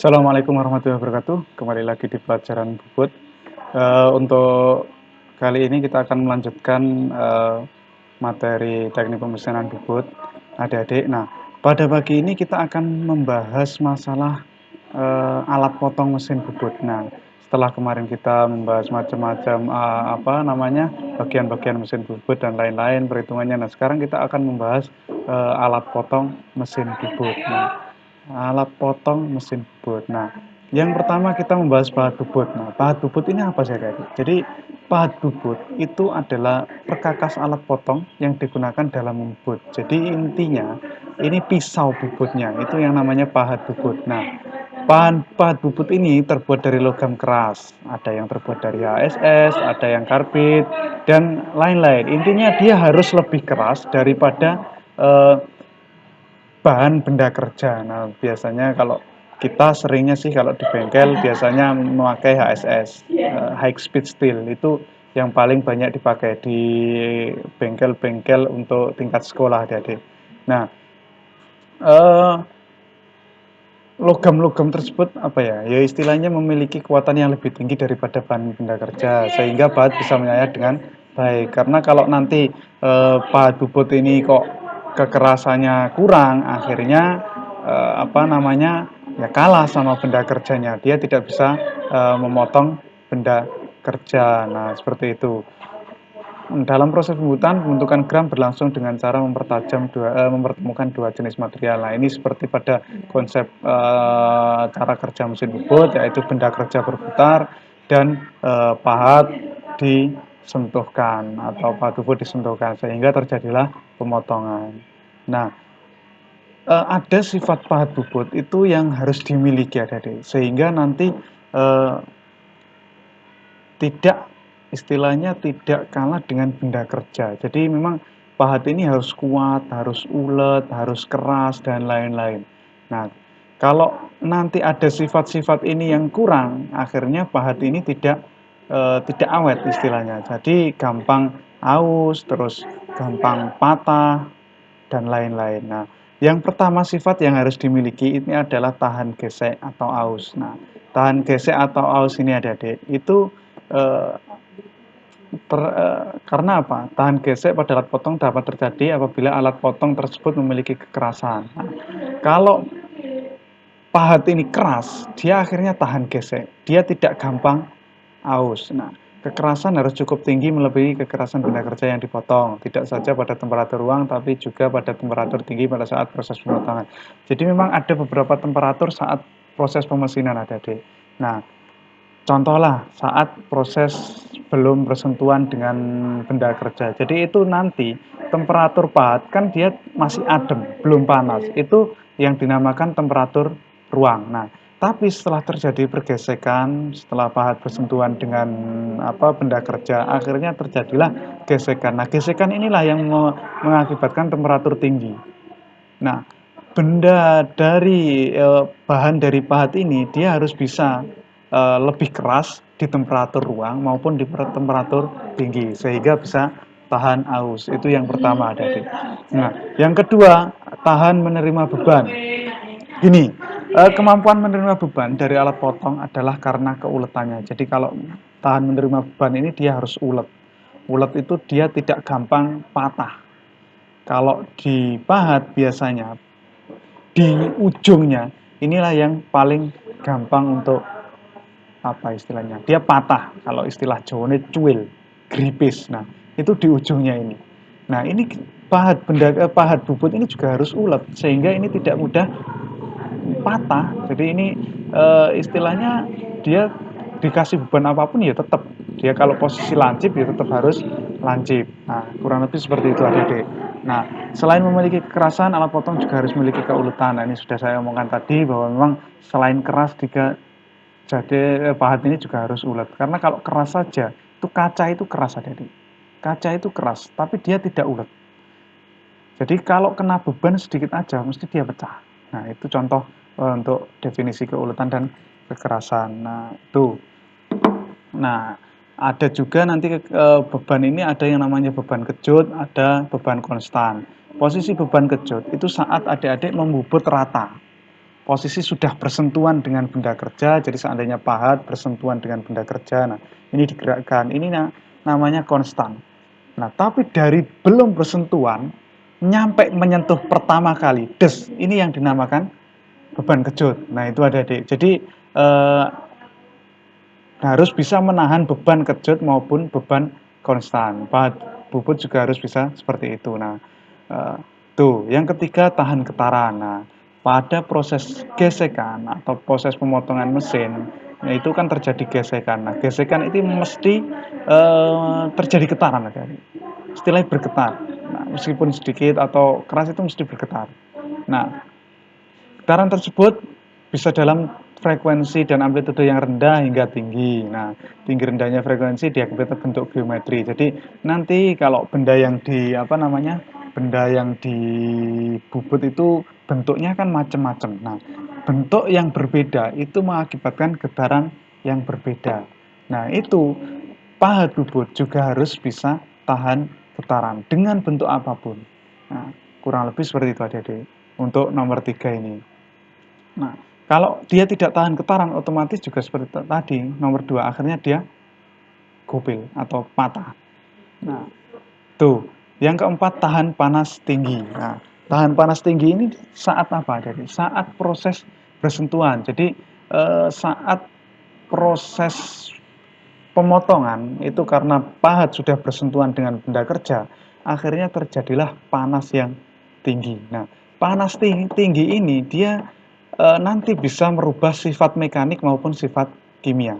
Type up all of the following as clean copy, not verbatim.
Assalamualaikum warahmatullahi wabarakatuh. Kembali lagi di pelajaran bubut. Untuk kali ini kita akan melanjutkan materi teknik pemesanan bubut adik-adik. Nah, pada pagi ini kita akan membahas masalah alat potong mesin bubut. Nah, setelah kemarin kita membahas macam-macam bagian-bagian mesin bubut dan lain-lain perhitungannya. Nah, sekarang kita akan membahas alat potong mesin bubut. Nah, alat potong mesin bubut. Nah, yang pertama kita membahas pahat bubut. Nah, pahat bubut ini apa sih, Adik? Jadi, pahat bubut itu adalah perkakas alat potong yang digunakan dalam membubut. Jadi, intinya ini pisau bubutnya, itu yang namanya pahat bubut. Nah, pahat bubut ini terbuat dari logam keras. Ada yang terbuat dari HSS, ada yang karbit, dan lain-lain. Intinya dia harus lebih keras daripada bahan benda kerja. Nah, biasanya kalau kita seringnya sih kalau di bengkel biasanya memakai HSS, high speed steel, itu yang paling banyak dipakai di bengkel-bengkel untuk tingkat sekolah adik-adik. Nah, eh, logam-logam tersebut apa ya? Ya istilahnya memiliki kekuatan yang lebih tinggi daripada bahan benda kerja sehingga bahan bisa menyayat dengan baik. Karena kalau nanti pahat bubut ini kok kekerasannya kurang, akhirnya ya kalah sama benda kerjanya. Dia tidak bisa memotong benda kerja. Nah, seperti itu. Dalam proses pembentukan gram berlangsung dengan cara mempertemukan dua jenis material. Nah, ini seperti pada konsep cara kerja mesin bubut, yaitu benda kerja berputar dan pahat disentuhkan atau pahat bubut disentuhkan sehingga terjadilah pemotongan. Nah, ada sifat pahat bubut itu yang harus dimiliki adik-adik sehingga nanti tidak istilahnya tidak kalah dengan benda kerja. Jadi memang pahat ini harus kuat, harus ulet, harus keras dan lain-lain. Nah, kalau nanti ada sifat-sifat ini yang kurang, akhirnya pahat ini tidak awet istilahnya. Jadi gampang aus, terus gampang patah dan lain-lain. Nah, yang pertama sifat yang harus dimiliki ini adalah tahan gesek atau aus. Nah, tahan gesek atau aus ini adik-adik itu eh, karena apa? Tahan gesek pada alat potong dapat terjadi apabila alat potong tersebut memiliki kekerasan. Nah, kalau pahat ini keras, dia akhirnya tahan gesek. Dia tidak gampang aus. Nah, kekerasan harus cukup tinggi melebihi kekerasan benda kerja yang dipotong. Tidak saja pada temperatur ruang, tapi juga pada temperatur tinggi pada saat proses pemotongan. Jadi memang ada beberapa temperatur saat proses pemesinan adik-adik. Nah, contohlah saat proses belum bersentuhan dengan benda kerja. Jadi itu nanti temperatur pahat kan dia masih adem, belum panas. Itu yang dinamakan temperatur ruang. Nah, tapi setelah terjadi pergesekan, setelah pahat bersentuhan dengan benda kerja, akhirnya terjadilah gesekan. Nah, gesekan inilah yang mengakibatkan temperatur tinggi. Nah, benda dari bahan dari pahat ini dia harus bisa lebih keras di temperatur ruang maupun di temperatur tinggi sehingga bisa tahan aus. Itu yang pertama adik-adik. Nah, yang kedua, tahan menerima beban. Gini, kemampuan menerima beban dari alat potong adalah karena keuletannya. Jadi kalau tahan menerima beban ini dia harus ulet. Ulet itu dia tidak gampang patah. Kalau dipahat biasanya di ujungnya inilah yang paling gampang untuk apa istilahnya, dia patah, kalau istilah Jawa cuil, gripis. Nah, itu di ujungnya ini. Nah, ini pahat bubut ini juga harus ulet sehingga ini tidak mudah patah. Jadi ini istilahnya dia dikasih beban apapun ya tetap dia kalau posisi lancip ya tetap harus lancip. Nah, kurang lebih seperti itu adik-adik. Nah, selain memiliki kekerasan, alat potong juga harus memiliki keuletan. Nah, ini sudah saya omongkan tadi bahwa memang selain keras juga jadi pahat ini juga harus ulet. Karena kalau keras saja, itu kaca itu keras adik-adik. Kaca itu keras, tapi dia tidak ulet. Jadi kalau kena beban sedikit aja, mesti dia pecah. Nah, itu contoh untuk definisi keuletan dan kekerasan. Nah, itu. Nah, ada juga nanti beban ini ada yang namanya beban kejut, ada beban konstan. Posisi beban kejut itu saat adik-adik membubut rata. posisi sudah bersentuhan dengan benda kerja, jadi seandainya pahat bersentuhan dengan benda kerja, nah ini digerakkan, ini namanya konstan. Nah, tapi dari belum bersentuhan, nyampe menyentuh pertama kali, des, ini yang dinamakan beban kejut. Nah, itu adik-adik. Jadi, harus bisa menahan beban kejut maupun beban konstan. Pahat bubut juga harus bisa seperti itu. Nah, tuh, yang ketiga tahan getaran. Nah, pada proses gesekan atau proses pemotongan mesin, nah itu kan terjadi gesekan. Nah, gesekan itu mesti terjadi getaran, istilahnya bergetar. Nah, meskipun sedikit atau keras itu mesti bergetar. Nah, getaran tersebut bisa dalam frekuensi dan amplitude yang rendah hingga tinggi. Nah, tinggi rendahnya frekuensi diakibatkan bentuk geometri. Jadi nanti kalau benda yang benda yang dibubut itu bentuknya kan macam-macam. Nah, bentuk yang berbeda itu mengakibatkan getaran yang berbeda. Nah, itu pahat bubut juga harus bisa tahan getaran dengan bentuk apapun. Nah, kurang lebih seperti itu adik-adik untuk nomor 3 ini. Nah, kalau dia tidak tahan getaran, otomatis juga seperti tadi, nomor 2, akhirnya dia gopil atau patah. Nah, tuh. Yang keempat, tahan panas tinggi. Nah, tahan panas tinggi ini saat apa? Jadi, saat proses bersentuhan. Jadi, saat proses pemotongan itu karena pahat sudah bersentuhan dengan benda kerja, akhirnya terjadilah panas yang tinggi. Nah, panas tinggi ini dia nanti bisa merubah sifat mekanik maupun sifat kimia.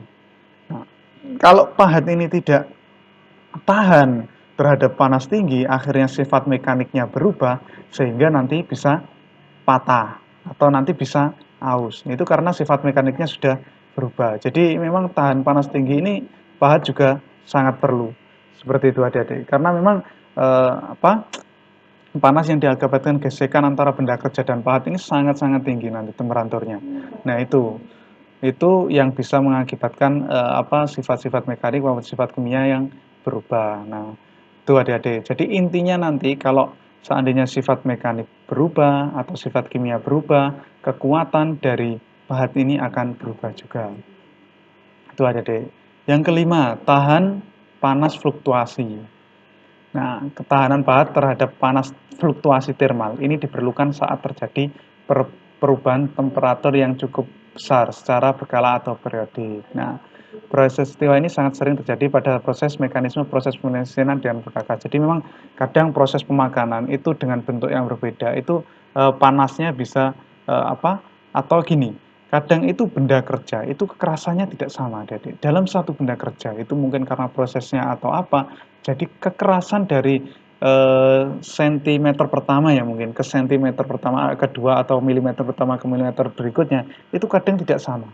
Nah, kalau pahat ini tidak tahan terhadap panas tinggi, akhirnya sifat mekaniknya berubah sehingga nanti bisa patah atau nanti bisa aus. Itu karena sifat mekaniknya sudah berubah. Jadi memang tahan panas tinggi ini pahat juga sangat perlu. Seperti itu adik-adik. Karena memang panas yang diakibatkan gesekan antara benda kerja dan pahat ini sangat-sangat tinggi nanti temperaturnya. Nah, itu yang bisa mengakibatkan sifat-sifat mekanik maupun sifat kimia yang berubah. Nah, itu adik-adik. Jadi intinya nanti kalau seandainya sifat mekanik berubah atau sifat kimia berubah, kekuatan dari pahat ini akan berubah juga. Itu adik-adik. Yang kelima, tahan panas fluktuasi. Nah, ketahanan pahat terhadap panas fluktuasi termal ini diperlukan saat terjadi perubahan temperatur yang cukup besar secara berkala atau periodik. Nah, proses istiwa ini sangat sering terjadi pada mekanisme proses pemesinan dan perkakas. Jadi memang kadang proses pemakanan itu dengan bentuk yang berbeda itu panasnya bisa atau gini. Kadang itu benda kerja itu kekerasannya tidak sama, jadi dalam satu benda kerja itu mungkin karena prosesnya atau apa, jadi kekerasan dari sentimeter pertama ya mungkin ke sentimeter pertama kedua atau milimeter pertama ke milimeter berikutnya itu kadang tidak sama.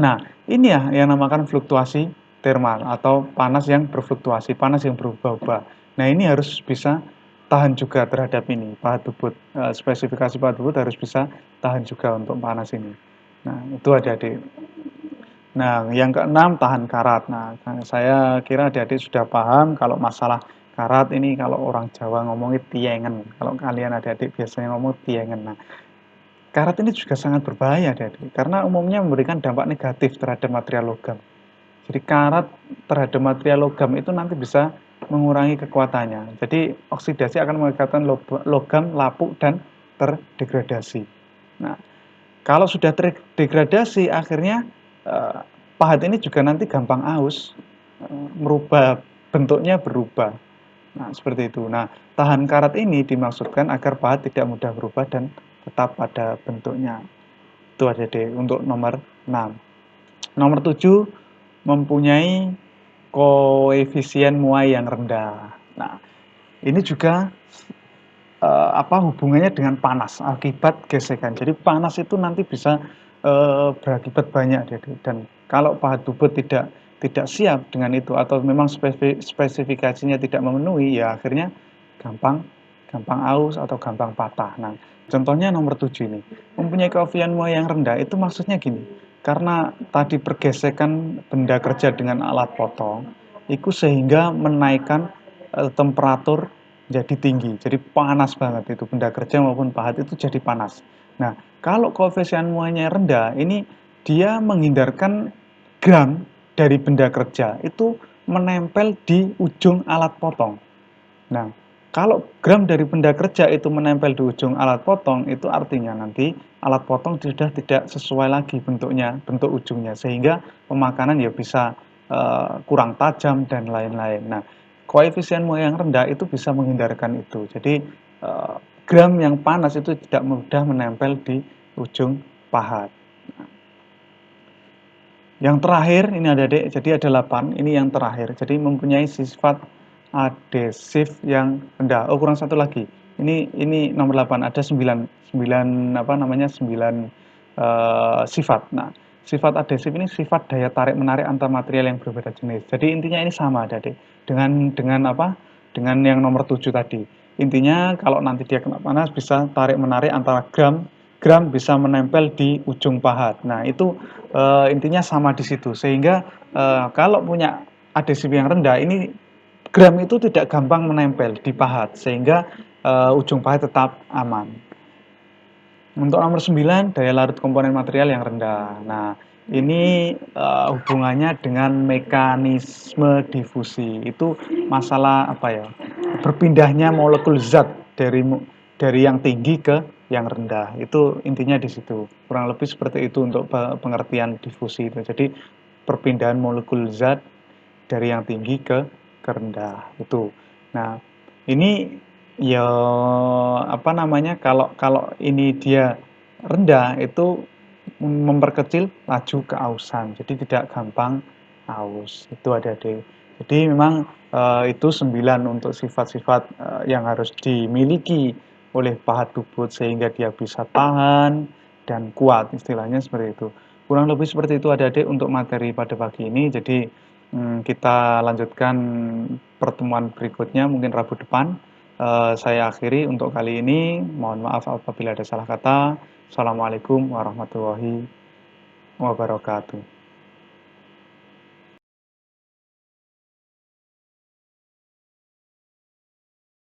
Nah, ini ya yang namakan fluktuasi termal atau panas yang berfluktuasi, panas yang berubah-ubah. Nah, ini harus bisa tahan juga terhadap ini, pahat bubut. Spesifikasi pahat bubut harus bisa tahan juga untuk panas ini. Nah, itu adik-adik. Nah, yang keenam tahan karat. Nah, saya kira adik-adik sudah paham kalau masalah karat ini kalau orang Jawa ngomongnya tiengen. Kalau kalian adik-adik biasanya ngomong tiengen. Nah, karat ini juga sangat berbahaya adik-adik karena umumnya memberikan dampak negatif terhadap material logam. Jadi karat terhadap material logam itu nanti bisa mengurangi kekuatannya. Jadi oksidasi akan mengakibatkan logam lapuk dan terdegradasi. Nah, kalau sudah terdegradasi akhirnya pahat ini juga nanti gampang aus, merubah bentuknya berubah. Nah, seperti itu. Nah, tahan karat ini dimaksudkan agar pahat tidak mudah berubah dan tetap pada bentuknya. Itu adik-adik untuk nomor 6. Nomor 7, mempunyai koefisien muai yang rendah. Nah, ini juga hubungannya dengan panas akibat gesekan. Jadi panas itu nanti bisa berakibat banyak dan kalau pahat bubut tidak siap dengan itu atau memang spesifikasinya tidak memenuhi ya akhirnya gampang aus atau gampang patah. Nah, contohnya nomor 7 ini. Mempunyai koefisien muai yang rendah itu maksudnya gini. Karena tadi pergesekan benda kerja dengan alat potong itu sehingga menaikkan temperatur jadi tinggi, jadi panas banget itu benda kerja maupun pahat itu jadi panas. Nah, kalau koefisien muanya rendah, ini dia menghindarkan gram dari benda kerja itu menempel di ujung alat potong. Nah, kalau gram dari benda kerja itu menempel di ujung alat potong, itu artinya nanti alat potong sudah tidak sesuai lagi bentuknya, bentuk ujungnya, sehingga pemakanan ya bisa kurang tajam dan lain-lain. Nah, koefisien muai yang rendah itu bisa menghindarkan itu. Jadi gram yang panas itu tidak mudah menempel di ujung pahat. Yang terakhir ini adik-adik, jadi ada 8, ini yang terakhir. Jadi mempunyai sifat adhesif yang rendah. Oh, kurang satu lagi. Ini nomor 8, ada 9 apa namanya? 9 sifat. Nah, sifat adhesif ini sifat daya tarik menarik antar material yang berbeda jenis. Jadi intinya ini sama adik-adik. Dengan apa? Dengan yang nomor 7 tadi. Intinya kalau nanti dia kena panas bisa tarik menarik antara gram bisa menempel di ujung pahat. Nah, itu intinya sama di situ. Sehingga kalau punya adhesif yang rendah, ini gram itu tidak gampang menempel di pahat, sehingga ujung pahat tetap aman. Untuk nomor 9, daya larut komponen material yang rendah. Nah, ini hubungannya dengan mekanisme difusi. Itu masalah apa ya? Berpindahnya molekul zat dari yang tinggi ke yang rendah. Itu intinya di situ. Kurang lebih seperti itu untuk pengertian difusi itu. Jadi perpindahan molekul zat dari yang tinggi ke rendah itu. Nah, ini ya apa namanya, kalau kalau ini dia rendah itu memperkecil laju keausan, jadi tidak gampang aus. Itu adik-adik. Jadi memang itu 9 untuk sifat-sifat yang harus dimiliki oleh pahat bubut sehingga dia bisa tahan dan kuat, istilahnya seperti itu. Kurang lebih seperti itu adik-adik untuk materi pada pagi ini. Jadi kita lanjutkan pertemuan berikutnya mungkin Rabu depan. Saya akhiri untuk kali ini. Mohon maaf apabila ada salah kata. Assalamualaikum warahmatullahi wabarakatuh.